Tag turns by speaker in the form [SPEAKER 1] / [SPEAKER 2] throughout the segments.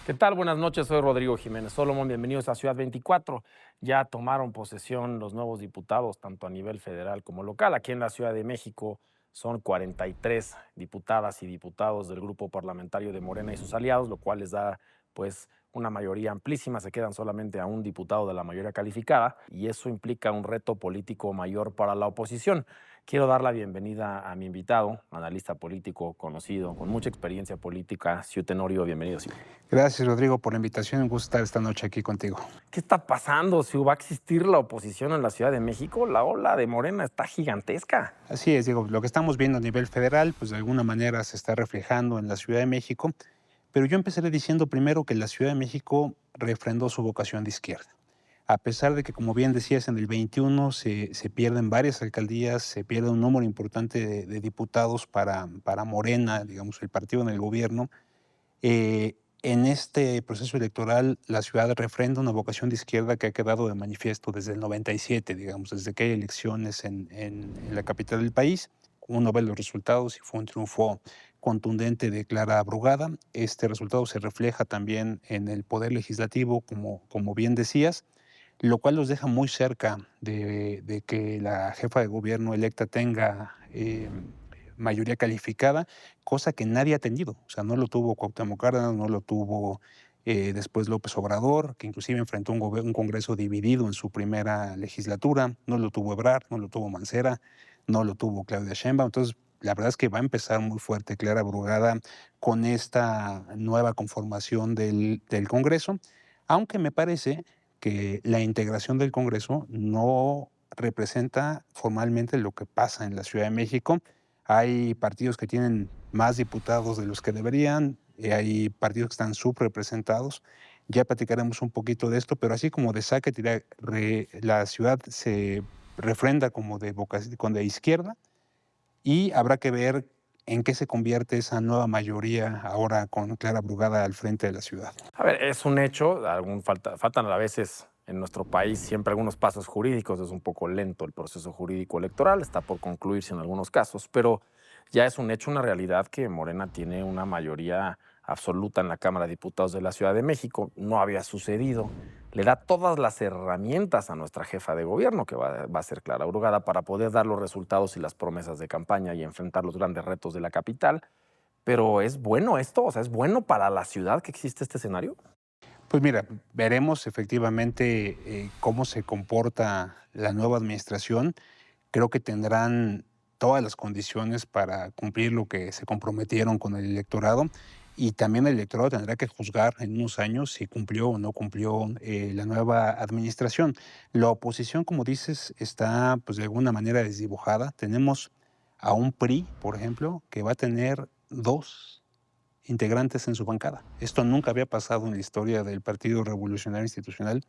[SPEAKER 1] ¿Qué tal? Buenas noches, soy Rodrigo Jiménez Solomon, bienvenidos a Ciudad 24. Ya tomaron posesión los nuevos diputados, tanto a nivel federal como local. Aquí en la Ciudad de México son 43 diputadas y diputados del grupo parlamentario de Morena y sus aliados, lo cual les da pues una mayoría amplísima. Se quedan solamente a un diputado de la mayoría calificada y eso implica un reto político mayor para la oposición. Quiero dar la bienvenida a mi invitado, analista político conocido, con mucha experiencia política, Siu Tenorio. Bienvenido, Siu.
[SPEAKER 2] Gracias, Rodrigo, por la invitación. Un gusto estar esta noche aquí contigo.
[SPEAKER 1] ¿Qué está pasando? Si va a existir la oposición en la Ciudad de México, la ola de Morena está gigantesca.
[SPEAKER 2] Así es, digo, lo que estamos viendo a nivel federal, pues de alguna manera se está reflejando en la Ciudad de México, pero yo empezaré diciendo primero que la Ciudad de México refrendó su vocación de izquierda. A pesar de que, como bien decías, en el 21 se pierden varias alcaldías, se pierde un número importante de diputados para Morena, digamos, el partido en el gobierno. En este proceso electoral, la ciudad refrenda una vocación de izquierda que ha quedado de manifiesto desde el 97, digamos, desde que hay elecciones en la capital del país. Uno ve los resultados y fue un triunfo contundente de Clara Brugada. Este resultado se refleja también en el poder legislativo, como bien decías, lo cual los deja muy cerca de que la jefa de gobierno electa tenga mayoría calificada, cosa que nadie ha tenido. O sea, no lo tuvo Cuauhtémoc Cárdenas, no lo tuvo después López Obrador, que inclusive enfrentó un Congreso dividido en su primera legislatura, no lo tuvo Ebrard, no lo tuvo Mancera, no lo tuvo Claudia Sheinbaum. Entonces, la verdad es que va a empezar muy fuerte Clara Brugada con esta nueva conformación del Congreso, aunque me parece que la integración del Congreso no representa formalmente lo que pasa en la Ciudad de México. Hay partidos que tienen más diputados de los que deberían, hay partidos que están subrepresentados. Ya platicaremos un poquito de esto, pero así como de saque, la ciudad se refrenda como de izquierda y habrá que ver en qué se convierte esa nueva mayoría ahora con Clara Brugada al frente de la ciudad.
[SPEAKER 1] A ver, es un hecho, faltan a veces en nuestro país siempre algunos pasos jurídicos, es un poco lento el proceso jurídico electoral, está por concluirse en algunos casos, pero ya es un hecho, una realidad que Morena tiene una mayoría absoluta en la Cámara de Diputados de la Ciudad de México. No había sucedido. Le da todas las herramientas a nuestra jefa de gobierno, que va a ser Clara Brugada, para poder dar los resultados y las promesas de campaña y enfrentar los grandes retos de la capital. Pero ¿es bueno esto? O sea, ¿es bueno para la ciudad que existe este escenario?
[SPEAKER 2] Pues mira, veremos efectivamente cómo se comporta la nueva administración. Creo que tendrán todas las condiciones para cumplir lo que se comprometieron con el electorado y también el electorado tendrá que juzgar en unos años si cumplió o no cumplió la nueva administración. La oposición, como dices, está pues de alguna manera desdibujada. Tenemos a un PRI, por ejemplo, que va a tener dos integrantes en su bancada. Esto nunca había pasado en la historia del Partido Revolucionario Institucional.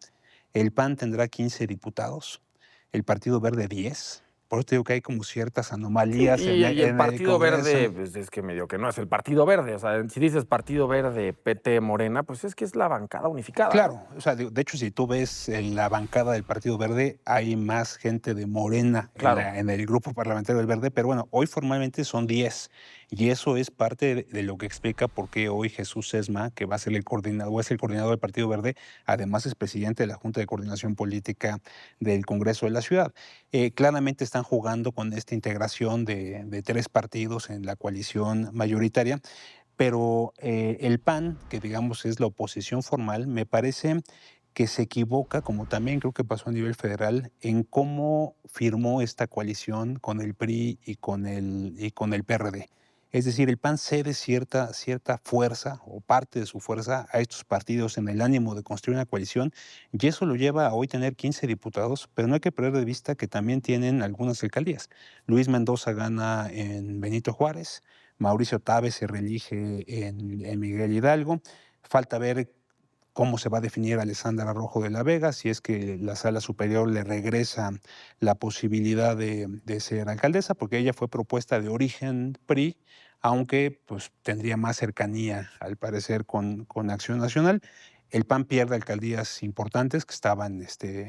[SPEAKER 2] El PAN tendrá 15 diputados, el Partido Verde 10. Por eso te digo que hay como ciertas
[SPEAKER 1] Sí,
[SPEAKER 2] anomalías
[SPEAKER 1] y el
[SPEAKER 2] en el
[SPEAKER 1] Partido
[SPEAKER 2] Congreso.
[SPEAKER 1] Verde, pues es que medio que no es el Partido Verde. O sea, si dices Partido Verde, PT, Morena, pues es que es la bancada unificada, ¿no?
[SPEAKER 2] Claro, o sea, de hecho, si tú ves en la bancada del Partido Verde, hay más gente de Morena
[SPEAKER 1] Claro.
[SPEAKER 2] en el grupo parlamentario del Verde, pero bueno, hoy formalmente son 10 y eso es parte de lo que explica por qué hoy Jesús Sesma, que va a ser el coordinador, o es el coordinador del Partido Verde, además es presidente de la Junta de Coordinación Política del Congreso de la Ciudad. Claramente están jugando con esta integración de tres partidos en la coalición mayoritaria, pero el PAN, que digamos es la oposición formal, me parece que se equivoca, como también creo que pasó a nivel federal, en cómo firmó esta coalición con el PRI y con el PRD. Es decir, el PAN cede cierta fuerza o parte de su fuerza a estos partidos en el ánimo de construir una coalición y eso lo lleva a hoy tener 15 diputados, pero no hay que perder de vista que también tienen algunas alcaldías. Luis Mendoza gana en Benito Juárez, Mauricio Tabe se reelige en Miguel Hidalgo. Falta ver cómo se va a definir Alessandra Rojo de la Vega, si es que la Sala Superior le regresa la posibilidad de ser alcaldesa, porque ella fue propuesta de origen PRI, aunque pues, tendría más cercanía, al parecer, con Acción Nacional. El PAN pierde alcaldías importantes que estaban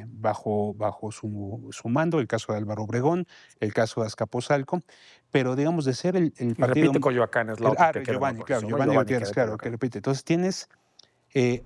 [SPEAKER 2] bajo su mando, el caso de Álvaro Obregón, el caso de Azcapotzalco, pero digamos de ser el
[SPEAKER 1] Y
[SPEAKER 2] partido.
[SPEAKER 1] repite Coyoacán, es la otra que queda en la
[SPEAKER 2] Giovanni, claro,
[SPEAKER 1] oposición, ¿no?
[SPEAKER 2] Giovanni
[SPEAKER 1] Giovanni
[SPEAKER 2] Gutiérrez,
[SPEAKER 1] queda en
[SPEAKER 2] claro, que
[SPEAKER 1] Coyoacán.
[SPEAKER 2] repite. Entonces tienes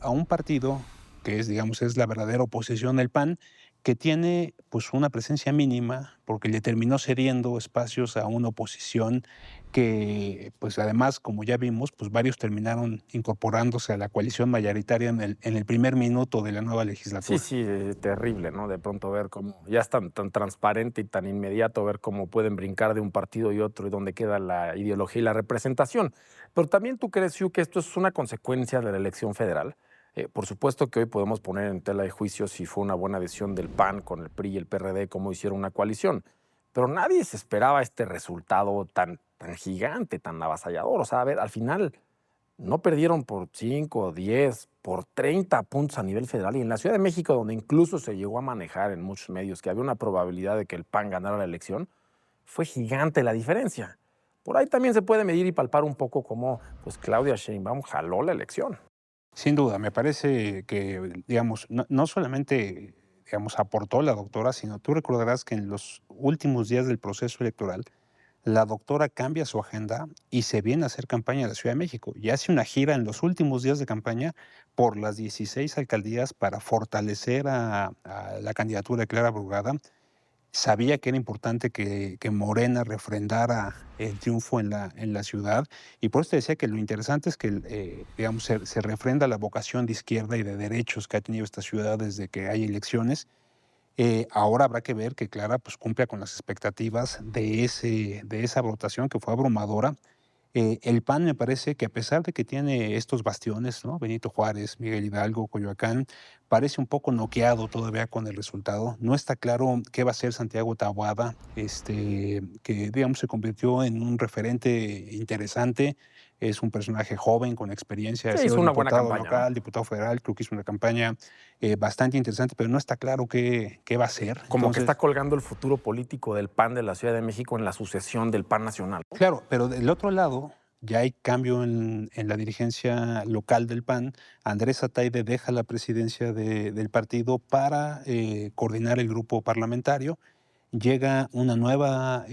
[SPEAKER 2] a un partido que es, digamos, es la verdadera oposición, el PAN, que tiene pues una presencia mínima porque le terminó cediendo espacios a una oposición que, pues además, como ya vimos, pues varios terminaron incorporándose a la coalición mayoritaria en el primer minuto de la nueva
[SPEAKER 1] Sí,
[SPEAKER 2] legislatura.
[SPEAKER 1] sí, terrible, ¿no? De pronto ver cómo ya es tan transparente y tan inmediato ver cómo pueden brincar de un partido y otro y dónde queda la ideología y la representación. Pero también tú crees, Hugh, que esto es una consecuencia de la elección federal. Por supuesto que hoy podemos poner en tela de juicio si fue una buena decisión del PAN con el PRI y el PRD, cómo hicieron una coalición. Pero nadie se esperaba este resultado tan gigante, tan avasallador. O sea, a ver, al final no perdieron por 5, 10, por 30 puntos a nivel federal. Y en la Ciudad de México, donde incluso se llegó a manejar en muchos medios que había una probabilidad de que el PAN ganara la elección, fue gigante la diferencia. Por ahí también se puede medir y palpar un poco cómo pues, Claudia Sheinbaum jaló la elección.
[SPEAKER 2] Sin duda, me parece que, digamos, no solamente, digamos, aportó la doctora, sino tú recordarás que en los últimos días del proceso electoral, la doctora cambia su agenda y se viene a hacer campaña en la Ciudad de México y hace una gira en los últimos días de campaña por las 16 alcaldías para fortalecer a la candidatura de Clara Brugada. Sabía que era importante que Morena refrendara el triunfo en la ciudad, y por eso te decía que lo interesante es que, digamos, se refrenda la vocación de izquierda y de derechos que ha tenido esta ciudad desde que hay elecciones. Ahora habrá que ver que Clara pues, cumpla con las expectativas de esa votación que fue abrumadora. El PAN me parece que a pesar de que tiene estos bastiones, ¿no? Benito Juárez, Miguel Hidalgo, Coyoacán, parece un poco noqueado todavía con el resultado. No está claro qué va a hacer Santiago Taboada, que digamos se convirtió en un referente interesante. Es un personaje joven con experiencia, ha
[SPEAKER 1] Sí,
[SPEAKER 2] sido
[SPEAKER 1] hizo una buena
[SPEAKER 2] diputado
[SPEAKER 1] campaña, ¿no?
[SPEAKER 2] local, diputado federal, creo que hizo una campaña bastante interesante, pero no está claro qué va a hacer.
[SPEAKER 1] Como que está
[SPEAKER 2] Entonces,
[SPEAKER 1] colgando el futuro político del PAN de la Ciudad de México en la sucesión del PAN nacional, ¿no?
[SPEAKER 2] claro, pero del otro lado ya hay cambio en la dirigencia local del PAN. Andrés Ataide deja la presidencia del partido para coordinar el grupo parlamentario. Llega una nueva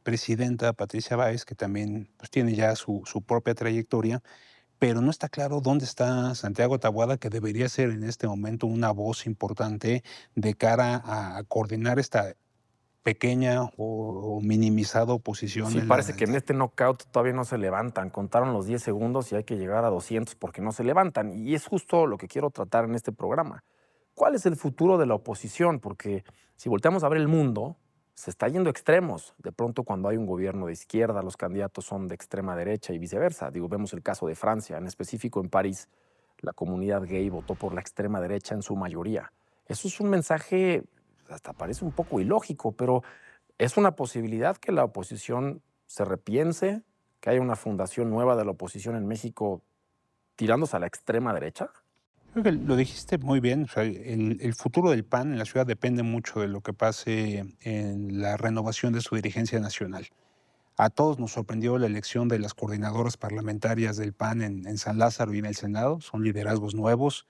[SPEAKER 2] presidenta, Patricia Báez, que también pues, tiene ya su propia trayectoria, pero no está claro dónde está Santiago Taboada, que debería ser en este momento una voz importante de cara a coordinar esta pequeña o minimizada oposición
[SPEAKER 1] Sí, parece que en este knockout todavía no se levantan. Contaron los 10 segundos y hay que llegar a 200 porque no se levantan. Y es justo lo que quiero tratar en este programa. ¿Cuál es el futuro de la oposición? Porque si volteamos a ver el mundo, se está yendo a extremos. De pronto, cuando hay un gobierno de izquierda, los candidatos son de extrema derecha y viceversa. Digo, vemos el caso de Francia, en específico en París, la comunidad gay votó por la extrema derecha en su mayoría. Eso es un mensaje, hasta parece un poco ilógico, pero es una posibilidad que la oposición se repiense, que haya una fundación nueva de la oposición en México tirándose a la extrema derecha.
[SPEAKER 2] Creo que lo dijiste muy bien. O sea, el futuro del PAN en la ciudad depende mucho de lo que pase en la renovación de su dirigencia nacional. A todos nos sorprendió la elección de las coordinadoras parlamentarias del PAN en San Lázaro y en el Senado. Son liderazgos nuevos.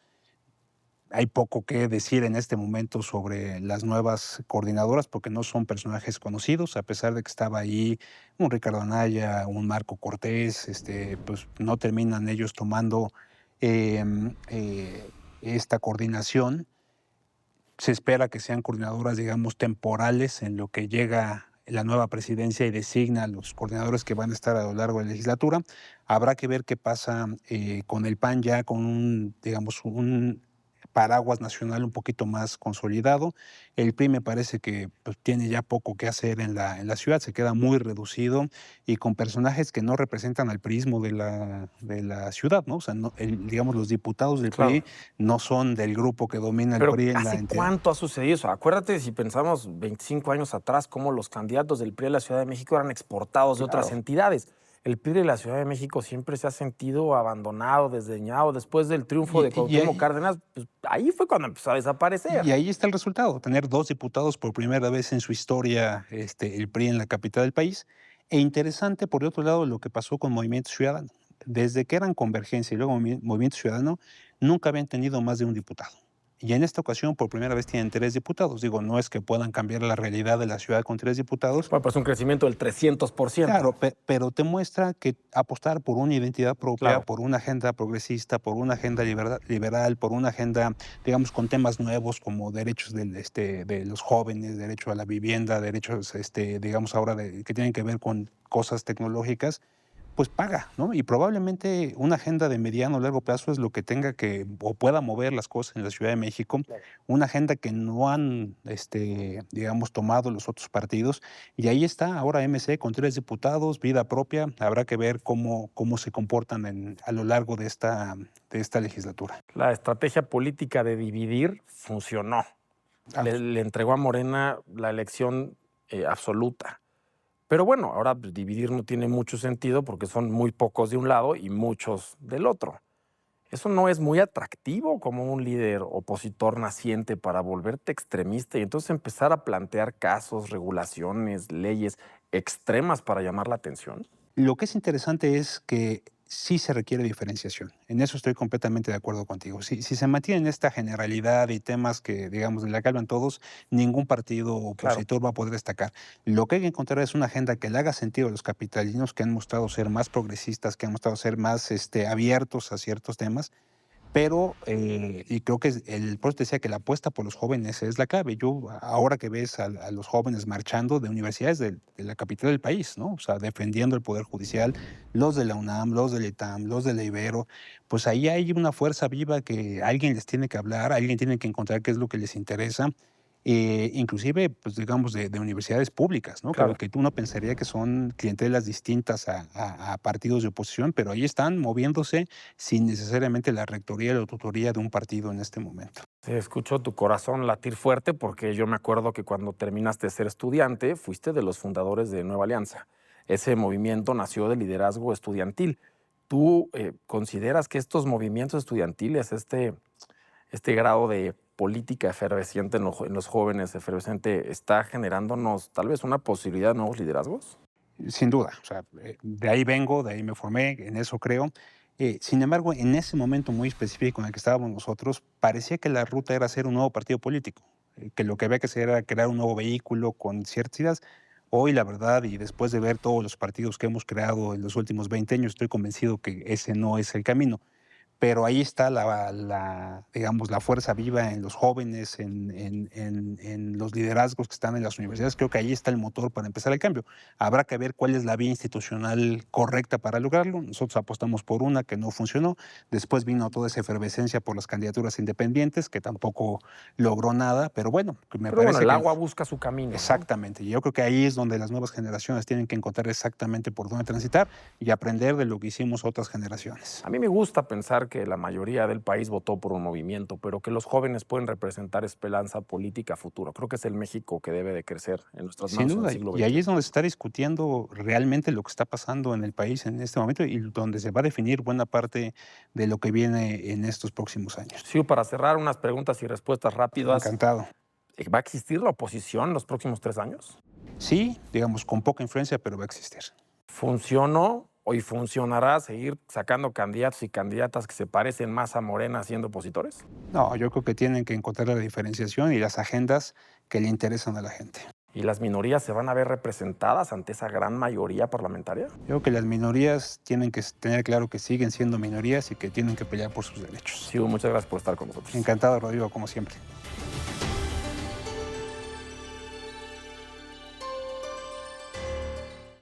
[SPEAKER 2] Hay poco que decir en este momento sobre las nuevas coordinadoras porque no son personajes conocidos, a pesar de que estaba ahí un Ricardo Anaya, un Marco Cortés, pues no terminan ellos tomando esta coordinación. Se espera que sean coordinadoras, digamos, temporales en lo que llega la nueva presidencia y designa a los coordinadores que van a estar a lo largo de la legislatura. Habrá que ver qué pasa con el PAN ya con digamos, un paraguas nacional un poquito más consolidado. El PRI me parece que pues, tiene ya poco que hacer en la ciudad, se queda muy reducido y con personajes que no representan al prismo de la ciudad, ¿no? O sea, digamos, los diputados del
[SPEAKER 1] Claro.
[SPEAKER 2] PRI no son del grupo que domina el
[SPEAKER 1] Pero
[SPEAKER 2] PRI en la
[SPEAKER 1] ¿hace
[SPEAKER 2] entidad.
[SPEAKER 1] cuánto ha sucedido eso? Acuérdate si pensamos 25 años atrás, cómo los candidatos del PRI a la Ciudad de México eran exportados de otras
[SPEAKER 2] Claro.
[SPEAKER 1] entidades. El PRI de la Ciudad de México siempre se ha sentido abandonado, desdeñado. Después del triunfo
[SPEAKER 2] Y,
[SPEAKER 1] de
[SPEAKER 2] y
[SPEAKER 1] Cuauhtémoc
[SPEAKER 2] ahí,
[SPEAKER 1] Cárdenas, pues, ahí fue cuando empezó a desaparecer.
[SPEAKER 2] y ahí está el resultado, tener dos diputados por primera vez en su historia, el PRI en la capital del país. E interesante, por otro lado, lo que pasó con Movimiento Ciudadano. Desde que eran Convergencia y luego Movimiento Ciudadano, nunca habían tenido más de un diputado. Y en esta ocasión, por primera vez, tienen 3 diputados. Digo, no es que puedan cambiar la realidad de la ciudad con 3 diputados.
[SPEAKER 1] Bueno, pues un crecimiento del 300%.
[SPEAKER 2] Claro, pero te muestra que apostar por una identidad propia,
[SPEAKER 1] Claro.
[SPEAKER 2] por una agenda progresista, por una agenda liberal, por una agenda, digamos, con temas nuevos como derechos de los jóvenes, derecho a la vivienda, derechos, digamos, ahora que tienen que ver con cosas tecnológicas, pues paga, ¿no? Y probablemente una agenda de mediano o largo plazo es lo que tenga que o pueda mover las cosas en la Ciudad de México,
[SPEAKER 1] Claro.
[SPEAKER 2] una agenda que no han, digamos, tomado los otros partidos. Y ahí está ahora MC con 3 diputados, vida propia. Habrá que ver cómo se comportan a lo largo de esta legislatura.
[SPEAKER 1] La estrategia política de dividir funcionó. Le entregó a Morena la elección absoluta. Pero bueno, ahora pues, dividir no tiene mucho sentido porque son muy pocos de un lado y muchos del otro. ¿Eso no es muy atractivo como un líder opositor naciente para volverte extremista y entonces empezar a plantear casos, regulaciones, leyes extremas para llamar la atención?
[SPEAKER 2] Lo que es interesante es que sí se requiere diferenciación. En eso estoy completamente de acuerdo contigo. Si se mantiene esta generalidad y temas que, digamos, de la que hablan todos, ningún partido
[SPEAKER 1] Claro.
[SPEAKER 2] opositor va a poder destacar. Lo que hay que encontrar es una agenda que le haga sentido a los capitalinos que han mostrado ser más progresistas, que han mostrado ser más abiertos a ciertos temas. Pero, y creo que por eso te decía que la apuesta por los jóvenes es la clave. Yo, ahora que ves a los jóvenes marchando de universidades de la capital del país, ¿no? O sea, defendiendo el Poder Judicial, los de la UNAM, los del ITAM, los de la Ibero, pues ahí hay una fuerza viva que alguien les tiene que hablar, alguien tiene que encontrar qué es lo que les interesa. Inclusive, pues digamos, de universidades públicas, ¿no?
[SPEAKER 1] Claro.
[SPEAKER 2] Que uno pensaría que son clientelas distintas a partidos de oposición, pero ahí están moviéndose sin necesariamente la rectoría y la tutoría de un partido en este momento.
[SPEAKER 1] Se escuchó tu corazón latir fuerte porque yo me acuerdo que cuando terminaste de ser estudiante fuiste de los fundadores de Nueva Alianza. Ese movimiento nació del liderazgo estudiantil. ¿Tú consideras que estos movimientos estudiantiles, este grado de política efervesciente en los jóvenes, efervescente, está generándonos tal vez una posibilidad de nuevos liderazgos?
[SPEAKER 2] Sin duda, o sea, de ahí vengo, de ahí me formé, en eso creo. Sin embargo, en ese momento muy específico en el que estábamos nosotros, parecía que la ruta era hacer un nuevo partido político, que lo que había que hacer era crear un nuevo vehículo con ciertas ideas. Hoy, la verdad, y después de ver todos los partidos que hemos creado en los últimos 20 años, estoy convencido que ese no es el camino. Pero ahí está digamos, la fuerza viva en los jóvenes, en los liderazgos que están en las universidades. Creo que ahí está el motor para empezar el cambio. Habrá que ver cuál es la vía institucional correcta para lograrlo. Nosotros apostamos por una que no funcionó. Después vino toda esa efervescencia por las candidaturas independientes, que tampoco logró nada. Pero bueno,
[SPEAKER 1] Pero bueno, el agua busca su camino, ¿no?
[SPEAKER 2] Exactamente. Y yo creo que ahí es donde las nuevas generaciones tienen que encontrar exactamente por dónde transitar y aprender de lo que hicimos otras generaciones.
[SPEAKER 1] A mí me gusta pensar que la mayoría del país votó por un movimiento, pero que los jóvenes pueden representar esperanza política a futuro. Creo que es el México que debe de crecer en nuestras
[SPEAKER 2] Sin
[SPEAKER 1] manos en
[SPEAKER 2] duda,
[SPEAKER 1] el siglo
[SPEAKER 2] y ahí
[SPEAKER 1] XXI.
[SPEAKER 2] es donde se está discutiendo realmente lo que está pasando en el país en este momento y donde se va a definir buena parte de lo que viene en estos próximos años.
[SPEAKER 1] Sí, para cerrar, unas preguntas y respuestas rápidas.
[SPEAKER 2] Encantado.
[SPEAKER 1] ¿Va a existir la oposición en los próximos 3 años?
[SPEAKER 2] Sí, digamos, con poca influencia, pero va a existir.
[SPEAKER 1] ¿Funcionó y funcionará seguir sacando candidatos y candidatas que se parecen más a Morena siendo opositores?
[SPEAKER 2] No, yo creo que tienen que encontrar la diferenciación y las agendas que le interesan a la gente.
[SPEAKER 1] ¿Y las minorías se van a ver representadas ante esa gran mayoría parlamentaria?
[SPEAKER 2] Yo creo que las minorías tienen que tener claro que siguen siendo minorías y que tienen que pelear por sus derechos.
[SPEAKER 1] Sí, muchas gracias por estar con nosotros.
[SPEAKER 2] Encantado, Rodrigo, como siempre.